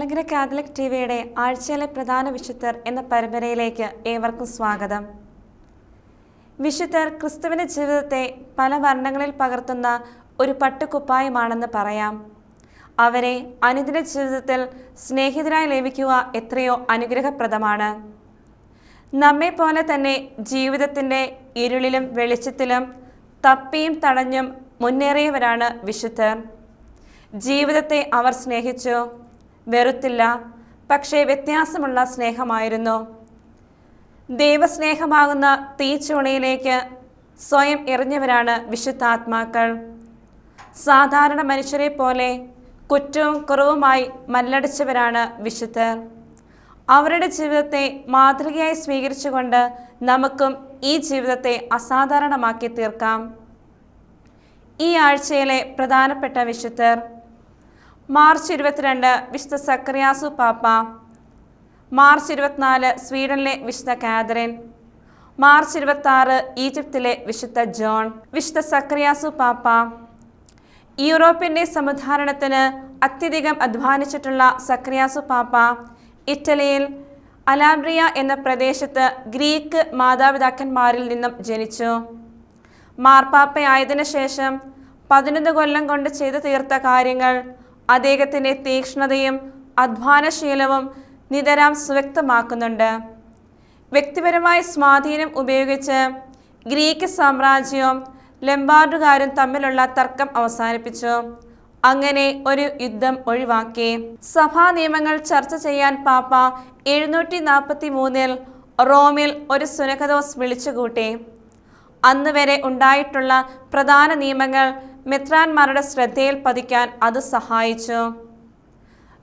Malankara Catholic ടിവിയുടെ ആഴ്ചയിലെ പ്രധാന വിശുദ്ധർ എന്ന പരമ്പരയിലേക്ക് ഏവർക്കും സ്വാഗതം. വിശുദ്ധർ ക്രിസ്തുവിൻ്റെ ജീവിതത്തെ പല വർണ്ണങ്ങളിൽ പകർത്തുന്ന ഒരു പട്ടുകുപ്പായമാണെന്ന് പറയാം. അവരെ അനുദിന ജീവിതത്തിൽ സ്നേഹിതരായി ലഭിക്കുക എത്രയോ അനുഗ്രഹപ്രദമാണ്. നമ്മെ പോലെ തന്നെ ജീവിതത്തിൻ്റെ ഇരുളിലും വെളിച്ചത്തിലും തപ്പിയും തടഞ്ഞും മുന്നേറിയവരാണ് വിശുദ്ധർ. ജീവിതത്തെ അവർ സ്നേഹിച്ചു, വെറുത്തില്ല. പക്ഷേ വ്യത്യാസമുള്ള സ്നേഹമായിരുന്നു. ദൈവസ്നേഹമാകുന്ന തീച്ചൂളയിലേക്ക് സ്വയം എറിഞ്ഞവരാണ് വിശുദ്ധാത്മാക്കൾ. സാധാരണ മനുഷ്യരെ പോലെ കുറ്റവും കുറവുമായി മല്ലടിച്ചവരാണ് വിശുദ്ധർ. അവരുടെ ജീവിതത്തെ മാതൃകയായി സ്വീകരിച്ചുകൊണ്ട് നമുക്കും ഈ ജീവിതത്തെ അസാധാരണമാക്കി തീർക്കാം. ഈ ആഴ്ചയിലെ പ്രധാനപ്പെട്ട വിശുദ്ധർ: മാർച്ച് 22 വിശുദ്ധ സക്കറിയാസു പാപ്പ, മാർച്ച് 24 സ്വീഡനിലെ വിശുദ്ധ കാതറിൻ, മാർച്ച് 26 ഈജിപ്തിലെ വിശുദ്ധ ജോൺ. വിശുദ്ധ സക്കറിയാസു പാപ്പ യൂറോപ്പിൻ്റെ സമുദ്ധാരണത്തിന് അത്യധികം അധ്വാനിച്ചിട്ടുള്ള സക്കറിയാസു പാപ്പ ഇറ്റലിയിൽ അലാബ്രിയ എന്ന പ്രദേശത്ത് ഗ്രീക്ക് മാതാപിതാക്കന്മാരിൽ നിന്നും ജനിച്ചു. മാർപ്പാപ്പയായതിനു ശേഷം 11 കൊല്ലം കൊണ്ട് ചെയ്തു തീർത്ത കാര്യങ്ങൾ അദ്ദേഹത്തിൻ്റെ തീക്ഷ്ണതയും അധ്വാനശീലവും നിതരാം സുവ്യക്തമാക്കുന്നുണ്ട്. വ്യക്തിപരമായ സ്വാധീനം ഉപയോഗിച്ച് ഗ്രീക്ക് സാമ്രാജ്യവും ലംബാർഡുകാരും തമ്മിലുള്ള തർക്കം അവസാനിപ്പിച്ചു. അങ്ങനെ ഒരു യുദ്ധം ഒഴിവാക്കി. സഭാ നിയമങ്ങൾ ചർച്ച ചെയ്യാൻ പാപ്പ 743 റോമിൽ ഒരു സുനഹദോസ് വിളിച്ചുകൂട്ടി. അന്ന് വരെ ഉണ്ടായിട്ടുള്ള പ്രധാന നിയമങ്ങൾ മെത്രാന്മാരുടെ ശ്രദ്ധയിൽ പതിക്കാൻ അത് സഹായിച്ചു.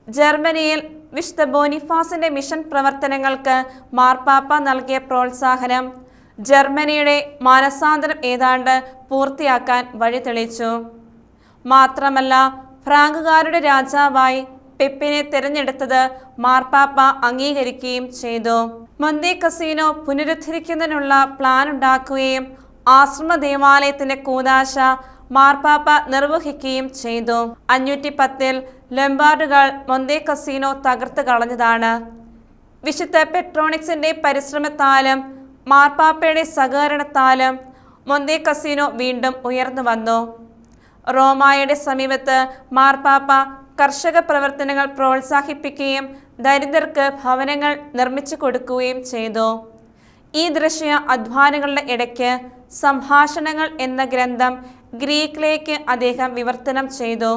ജർമ്മനിയിൽ വിശുദ്ധ ബോനിഫാസിന്റെ മിഷൻ പ്രവർത്തനങ്ങൾക്ക് മാർപ്പാപ്പ നൽകിയ പ്രോത്സാഹനം ജർമ്മനിയുടെ മാനസാന്തരം ഏതാണ്ട് പൂർത്തിയാക്കാൻ വഴിതെളിച്ചു. മാത്രമല്ല, ഫ്രാങ്കുകാരുടെ രാജാവായി പെപ്പിനെ തിരഞ്ഞെടുത്തത് മാർപ്പാപ്പ അംഗീകരിക്കുകയും ചെയ്തു. മൊന്തേ കസീനോ പുനരുദ്ധരിക്കുന്നതിനുള്ള പ്ലാൻ ഉണ്ടാക്കുകയും ആശ്രമ ദേവാലയത്തിന്റെ കൂദാശ മാർപ്പാപ്പ നിർവഹിക്കുകയും ചെയ്തു. 510 ലംബാർഡുകൾ മൊന്തേ കസീനോ തകർത്ത് കളഞ്ഞതാണ്. വിശുദ്ധ പെട്രോണിക്സിന്റെ പരിശ്രമത്താലും മാർപ്പാപ്പയുടെ സഹകരണത്താലും മൊന്തേ കസീനോ വീണ്ടും ഉയർന്നു വന്നു. റോമായുടെ സമീപത്ത് മാർപ്പാപ്പ കർഷക പ്രവർത്തനങ്ങൾ പ്രോത്സാഹിപ്പിക്കുകയും ദരിദ്രർക്ക് ഭവനങ്ങൾ നിർമ്മിച്ചു കൊടുക്കുകയും ചെയ്തു. ഈ ദൃശ്യ അധ്വാനങ്ങളുടെ ഇടയ്ക്ക് സംഭാഷണങ്ങൾ എന്ന ഗ്രന്ഥം ഗ്രീക്കിലേക്ക് അദ്ദേഹം വിവർത്തനം ചെയ്തു.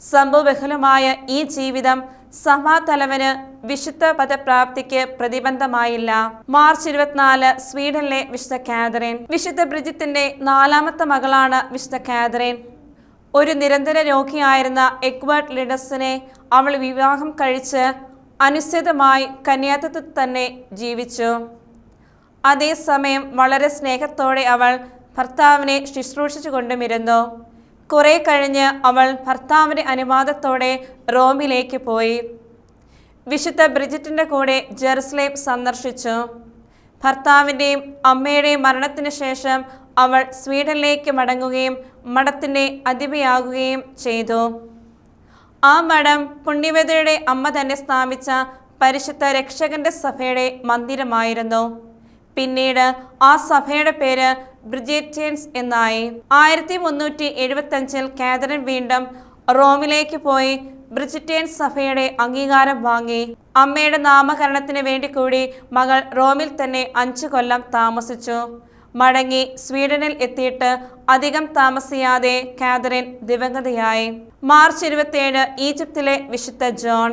സംഭവബഹുലമായ ഈ ജീവിതം സഭാതലവന് വിശുദ്ധ പദപ്രാപ്തിക്ക് പ്രതിബന്ധമായില്ല. മാർച്ച് 24 സ്വീഡനിലെ വിശുദ്ധ കാതറിൻ. വിശുദ്ധ ബ്രിജിത്തിന്റെ 4ാമത്തെ മകളാണ് വിശുദ്ധ കാതറിൻ. ഒരു നിരന്തര രോഗിയായിരുന്ന എഡ്വേർഡ് ലിഡസിനെ അവൾ വിവാഹം കഴിച്ച് അനുസൃതമായി കന്യാത്വത്തിൽ തന്നെ ജീവിച്ചു. അതേസമയം വളരെ സ്നേഹത്തോടെ അവൾ ഭർത്താവിനെ ശുശ്രൂഷിച്ചു കൊണ്ടുമിരുന്നു. കുറെ കഴിഞ്ഞ് അവൾ ഭർത്താവിൻ്റെ അനുവാദത്തോടെ റോമിലേക്ക് പോയി. വിശുദ്ധ ബ്രിജിറ്റിൻ്റെ കൂടെ ജെറുസലേം സന്ദർശിച്ചു. ഭർത്താവിൻ്റെയും അമ്മയുടെയും മരണത്തിന് ശേഷം അവൾ സ്വീഡനിലേക്ക് മടങ്ങുകയും മഠത്തിൻ്റെ അധിപയാകുകയും ചെയ്തു. ആ മഠം പുണ്യവതിയുടെ അമ്മ തന്നെ സ്ഥാപിച്ച പരിശുദ്ധ രക്ഷകന്റെ സഭയുടെ മന്ദിരമായിരുന്നു. പിന്നീട് ആ സഭയുടെ പേര് ബ്രിജിറ്റിയൻസ് എന്നായി. 1375 കാതറിൻ വീണ്ടും റോമിലേക്ക് പോയി ബ്രിജിറ്റിയൻസ് സഭയുടെ അംഗീകാരം വാങ്ങി. അമ്മയുടെ നാമകരണത്തിന് വേണ്ടി കൂടി മകൾ റോമിൽ തന്നെ 5 കൊല്ലം താമസിച്ചു. മടങ്ങി സ്വീഡനിൽ എത്തിയിട്ട് അധികം താമസിയാതെ കാതറിൻ ദിവംഗതയായി. മാർച്ച് 27 ഈജിപ്തിലെ വിശുദ്ധ ജോൺ.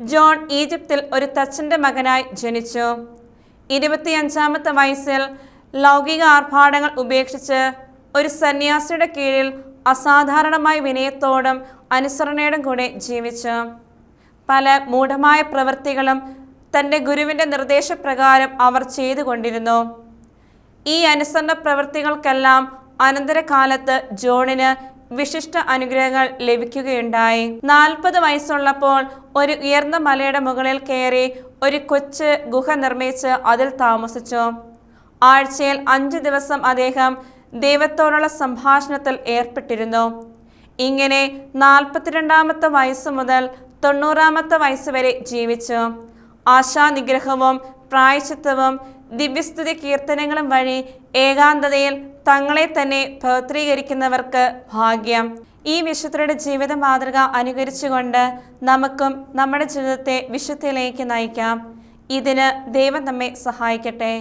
ജോൺ ഈജിപ്തിൽ ഒരു തച്ചൻ്റെ മകനായി ജനിച്ചു. 25ാമത്തെ വയസ്സിൽ ലൗകിക ആർഭാടങ്ങൾ ഉപേക്ഷിച്ച് ഒരു സന്യാസിയുടെ കീഴിൽ അസാധാരണമായ വിനയത്തോടും അനുസരണയോടും കൂടെ ജീവിച്ചു. പല മൂഢമായ പ്രവൃത്തികളും തൻ്റെ ഗുരുവിൻ്റെ നിർദ്ദേശപ്രകാരം അവർ ചെയ്തുകൊണ്ടിരുന്നു. ഈ അനുസരണ പ്രവൃത്തികൾക്കെല്ലാം അനന്തരകാലത്ത് ജോണിന് വിശിഷ്ട അനുഗ്രഹങ്ങൾ ലഭിക്കുകയുണ്ടായി. 40 വയസ്സുള്ളപ്പോൾ ഒരു ഉയർന്ന മലയുടെ മുകളിൽ കയറി ഒരു കൊച്ചു ഗുഹ നിർമ്മിച്ച് അതിൽ താമസിച്ചു. ആഴ്ചയിൽ 5 ദിവസം അദ്ദേഹം ദൈവത്തോടുള്ള സംഭാഷണത്തിൽ ഏർപ്പെട്ടിരുന്നു. ഇങ്ങനെ 42ാമത്തെ വയസ്സ് മുതൽ 90-ാമത്തെ വയസ്സുവരെ ജീവിച്ചു. ആശാനിഗ്രഹവും പ്രായശ്ചിത്തവും ദിവ്യസ്തുതി കീർത്തനങ്ങളും വഴി ഏകാന്തതയിൽ തങ്ങളെ തന്നെ പവിത്രീകരിക്കുന്നവർക്ക് ഭാഗ്യം. ഈ വിശുദ്ധരുടെ ജീവിത മാതൃക അനുകരിച്ചുകൊണ്ട് നമുക്കും നമ്മുടെ ജീവിതത്തെ വിശുദ്ധിയിലേക്ക് നയിക്കാം. ഇതിന് ദൈവം നമ്മെ സഹായിക്കട്ടെ.